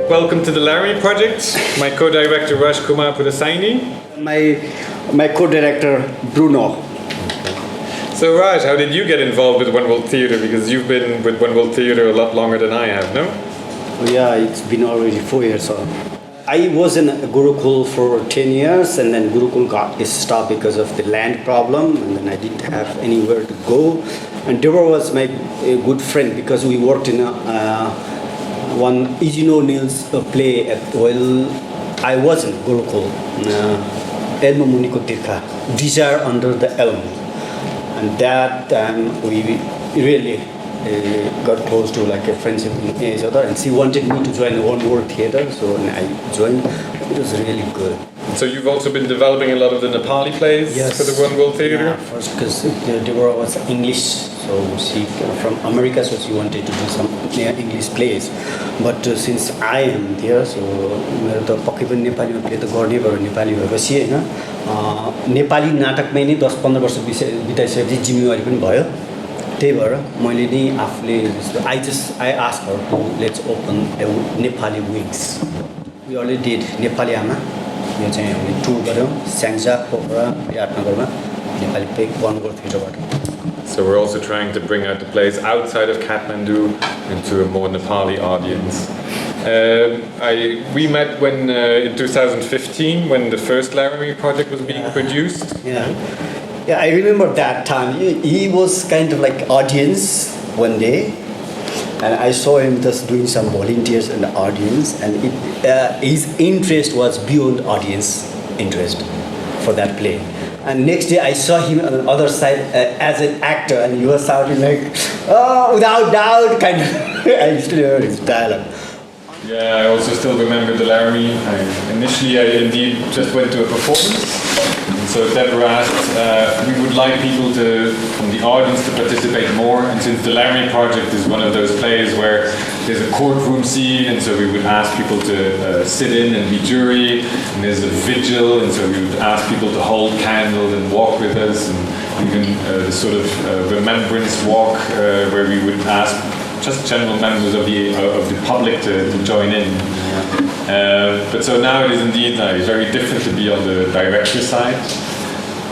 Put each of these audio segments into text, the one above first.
Welcome to the Laramie project. My co-director Rajkumar Pudasaini. My co-director Bruno. So Raj, how did you get involved with One World Theatre? Because you've been with One World Theatre a lot longer than I have, no? Yeah, it's been already 4 years. I was in Gurukul for 10 years, and then Gurukul got stopped because of the land problem, and then I didn't have anywhere to go. And Deborah was my good friend because we worked in one Eugene O'Neill's play I was in Gurukul, Elmo Muniko Dirka, Desire Under the Elm. And that time we really got close to like a friendship with each other, and she wanted me to join One World Theatre, so I joined. It was really good. So you've also been developing a lot of the Nepali plays for the One World Theatre? Yeah, first because Deborah was English, so she from America, so she wanted to do some English plays. But since I am there, so मेरो त पक्कै पनि नेपालीमा play त गर्ने भयो, नेपाली भएपछि हैन नेपाली नाटकमै नै 10-15 वर्ष बिताइसकेपछि जिम्मेवारी पनि भयो. त्यही भएर मैले नि आफूले I asked her to let's open a Nepali wings. We already did Nepali आमा. यो चाहिँ हामीले टुर गर्यौं स्याङ्जा पोखरा विराटनगरमा Nepali play One World Theatre. So we're also trying to bring out the plays outside of Kathmandu into a more Nepali audience. We met when in 2015 when the first Laramie project was being produced. Yeah, I remember that time. He was kind of like audience one day, and I saw him just doing some volunteers in the audience, and his interest was beyond audience interest for that play. And next day I saw him on the other side as an actor, and he was sounding like, oh, without doubt, kind of. I still heard his dialogue. Yeah, I also still remember the Laramie. Initially, I indeed just went to a performance. And so Deborah asked, we would like people from the audience to participate more. And since the Laramie project is one of those plays where there's a courtroom scene, and so we would ask people to sit in and be jury, and there's a vigil, and so we would ask people to hold candles and walk with us, and even the sort of remembrance walk where we would ask just general members of the public to join in. But so now it is indeed very different to be on the director side.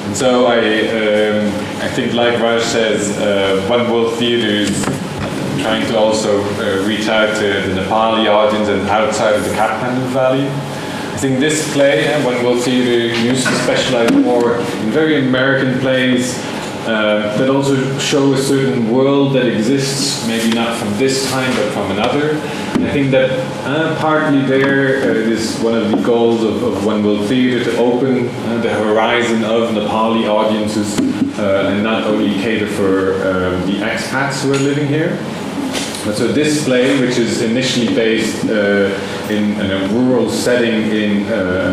And so I think, like Raj says, One World Theatre is trying to also reach out to the Nepali audience and outside of the Kathmandu Valley. I think this play, One World Theatre, used to specialize more in very American plays that also show a certain world that exists, maybe not from this time but from another. And I think that partly there is one of the goals of One World Theatre, to open the horizon of Nepali audiences and not only cater for the expats who are living here. So this play, which is initially based in a rural setting in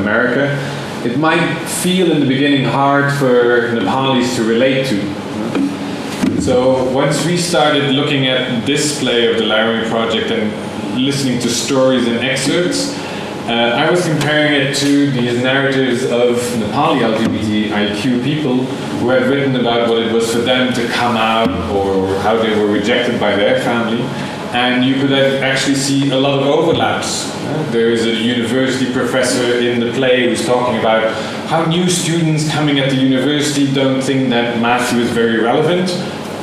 America, it might feel in the beginning hard for Nepalis to relate to. So once we started looking at this play of the Laramie project and listening to stories and excerpts, I was comparing it to these narratives of Nepali LGBTIQ people who had written about what it was for them to come out or how they were rejected by their family. And you could actually see a lot of overlaps. There is a university professor in the play who's talking about how new students coming at the university don't think that Matthew is very relevant,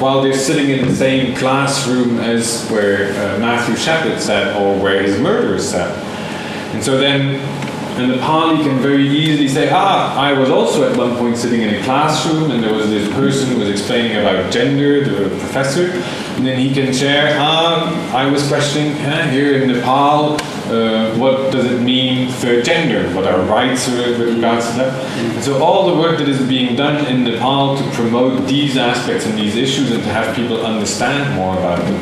while they're sitting in the same classroom as where Matthew Shepard sat or where his murderer sat. And so then a Nepali can very easily say, I was also at one point sitting in a classroom and there was this person who was explaining about gender, the professor, and then he can share, I was questioning here in Nepal, what does it mean third gender? What are rights with regards to that? And so all the work that is being done in Nepal to promote these aspects and these issues and to have people understand more about them.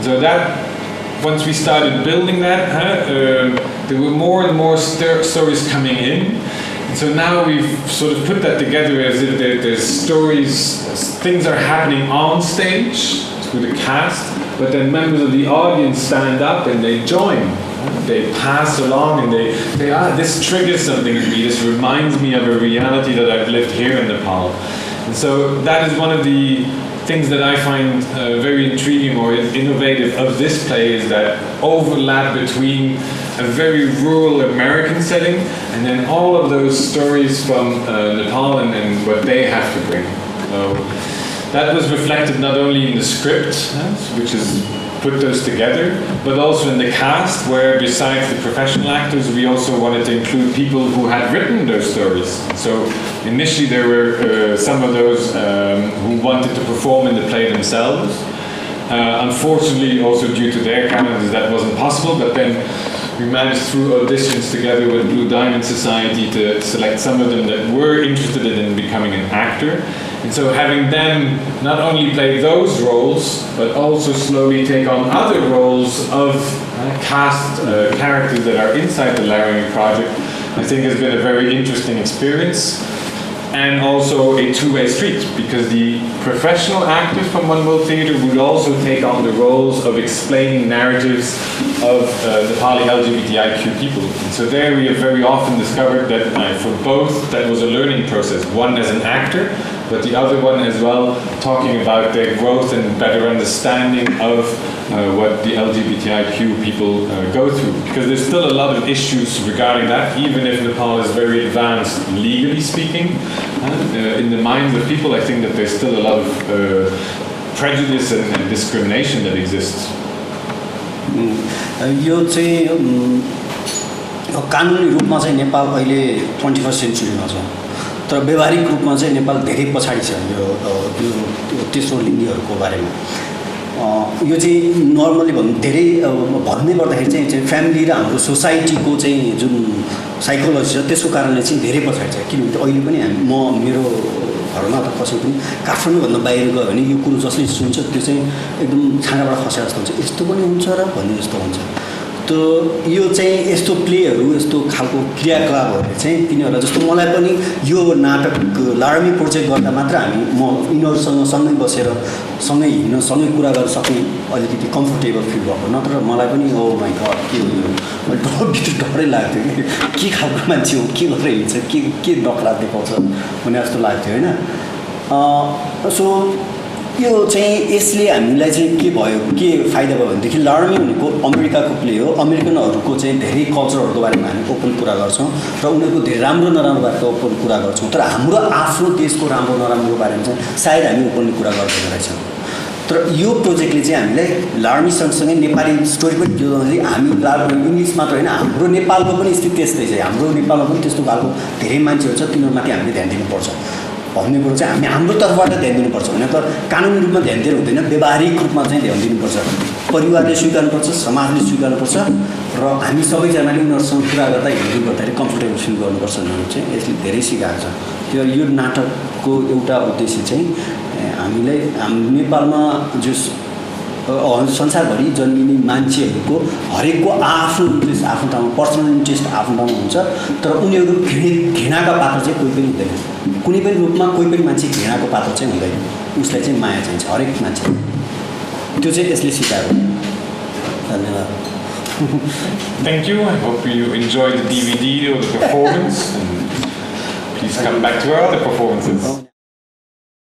So that, once we started building that, there were more and more stories coming in. And so now we've sort of put that together as if there's stories, things are happening on stage through the cast, but then members of the audience stand up and they join. They pass along and they say, this triggers something in me, this reminds me of a reality that I've lived here in Nepal. And so that is one of the things that I find very intriguing or innovative of this play is that overlap between a very rural American setting and then all of those stories from Nepal and what they have to bring. That was reflected not only in the script, which is put those together, but also in the cast, where besides the professional actors, we also wanted to include people who had written those stories. So initially there were some of those who wanted to perform in the play themselves. Unfortunately, also due to their calendars, that wasn't possible, but then we managed through auditions together with Blue Diamond Society to select some of them that were interested in becoming an actor. And so having them not only play those roles, but also slowly take on other roles of cast characters that are inside the Laramie project, I think has been a very interesting experience. And also a two-way street, because the professional actors from One World Theatre would also take on the roles of explaining narratives of Nepali LGBTIQ people. And so there we have very often discovered that for both, that was a learning process. One as an actor, but the other one as well, talking about their growth and better understanding of what the LGBTIQ people go through. Because there's still a lot of issues regarding that, even if Nepal is very advanced legally speaking. In the minds of people, I think that there's still a lot of prejudice and discrimination that exists. यो चाहिँ कानुनी रूपमा चाहिँ नेपाल अहिले 21st सेन्चुरीमा छ, तर व्यवहारिक रूपमा चाहिँ नेपाल धेरै पछाडि छ यो तेस्रो लिङ्गीहरूको बारेमा। यो चाहिँ नर्मली धेरै भन्नै पर्दाखेरि चाहिँ फ्यामिली र हाम्रो सोसाइटीको चाहिँ जुन साइकोलोजी छ त्यसको कारणले चाहिँ धेरै पछाडि छ। किनभने अहिले पनि मेरो घरमा त कसै पनि काठमाडौँभन्दा बाहिर गयो भने यो कुरो जसले सुन्छ त्यो चाहिँ एकदम छानाबाट खसे जस्तो हुन्छ, यस्तो पनि हुन्छ र भन्ने जस्तो हुन्छ। तो यो चाहिँ यस्तो प्लेहरू यस्तो खालको क्रियाकलापहरूले चाहिँ तिनीहरूलाई जस्तो मलाई पनि यो नाटक लारामी प्रोजेक्ट गर्दा मात्र म यिनीहरूसँग सँगै बसेर सँगै हिँड्न सँगै कुरा गर्न सक्ने अलिकति कम्फर्टेबल फिल भएको, नत्र मलाई पनि ओ माइ गड के हो यो भित्र डरै लाग्थ्यो कि के खालको मान्छे हो, के गरेर हिँड्छ, के नखरा देखाउँछ भन्ने जस्तो लाग्थ्यो होइन। सो यो चाहिँ यसले हामीलाई चाहिँ के भयो, के फाइदा भयो भनेदेखि लारामी भनेको अमेरिकाको प्ले हो, अमेरिकनहरूको चाहिँ धेरै कल्चरहरूको बारेमा हामी ओपन कुरा गर्छौँ र उनीहरूको धेरै राम्रो नराम्रो बारेमा ओपन कुरा गर्छौँ, तर हाम्रो आफ्नो देशको राम्रो नराम्रो बारेमा चाहिँ सायद हामी ओपनली कुरा गर्दैन रहेछौँ। तर यो प्रोजेक्टले चाहिँ हामीलाई लारामी सँगसँगै नेपाली स्टोरी पनि जोड्दाखेरि हामी इङ्ग्लिस मात्र होइन हाम्रो नेपालको पनि स्थिति त्यस्तै छ, हाम्रो नेपालमा पनि त्यस्तो खालको धेरै मान्छेहरू छ, तिनीहरूमाथि हामीले ध्यान दिनुपर्छ भन्ने कुरो चाहिँ हामी हाम्रो तर्फबाट ध्यान दिनुपर्छ भने त कानुनी रूपमा ध्यान दिएर हुँदैन, व्यावहारिक रूपमा चाहिँ ध्यान दिनुपर्छ। परिवारले स्वीकार्नुपर्छ, समाजले स्वीकार्नुपर्छ र हामी सबैजनाले उनीहरूसँग कुरा गर्दा हिँड्नु गर्दाखेरि कम्फर्टेबल फिल गर्नुपर्छ भन्ने चाहिँ यसले धेरै सिकाएको छ। त्यो यो नाटकको एउटा उद्देश्य चाहिँ हामीलाई नेपालमा जो संसारभरि जन्मिने मान्छेहरूको हरेकको आफ्नो इन्ट्रेस्ट आफ्नो ठाउँमा, पर्सनल इन्ट्रेस्ट आफ्नो ठाउँमा हुन्छ, तर उनीहरू घृणाका पात्र चाहिँ कोही पनि हुँदैन, कुनै पनि रूपमा कोही पनि मान्छे घृणाको पात्र चाहिँ हुँदैन, उसलाई चाहिँ माया चाहिन्छ हरेक मान्छे। त्यो चाहिँ यसले सिकायो। धन्यवाद। Thank you. I hope you enjoyed the DVD or the performance. And please come back to our other performances.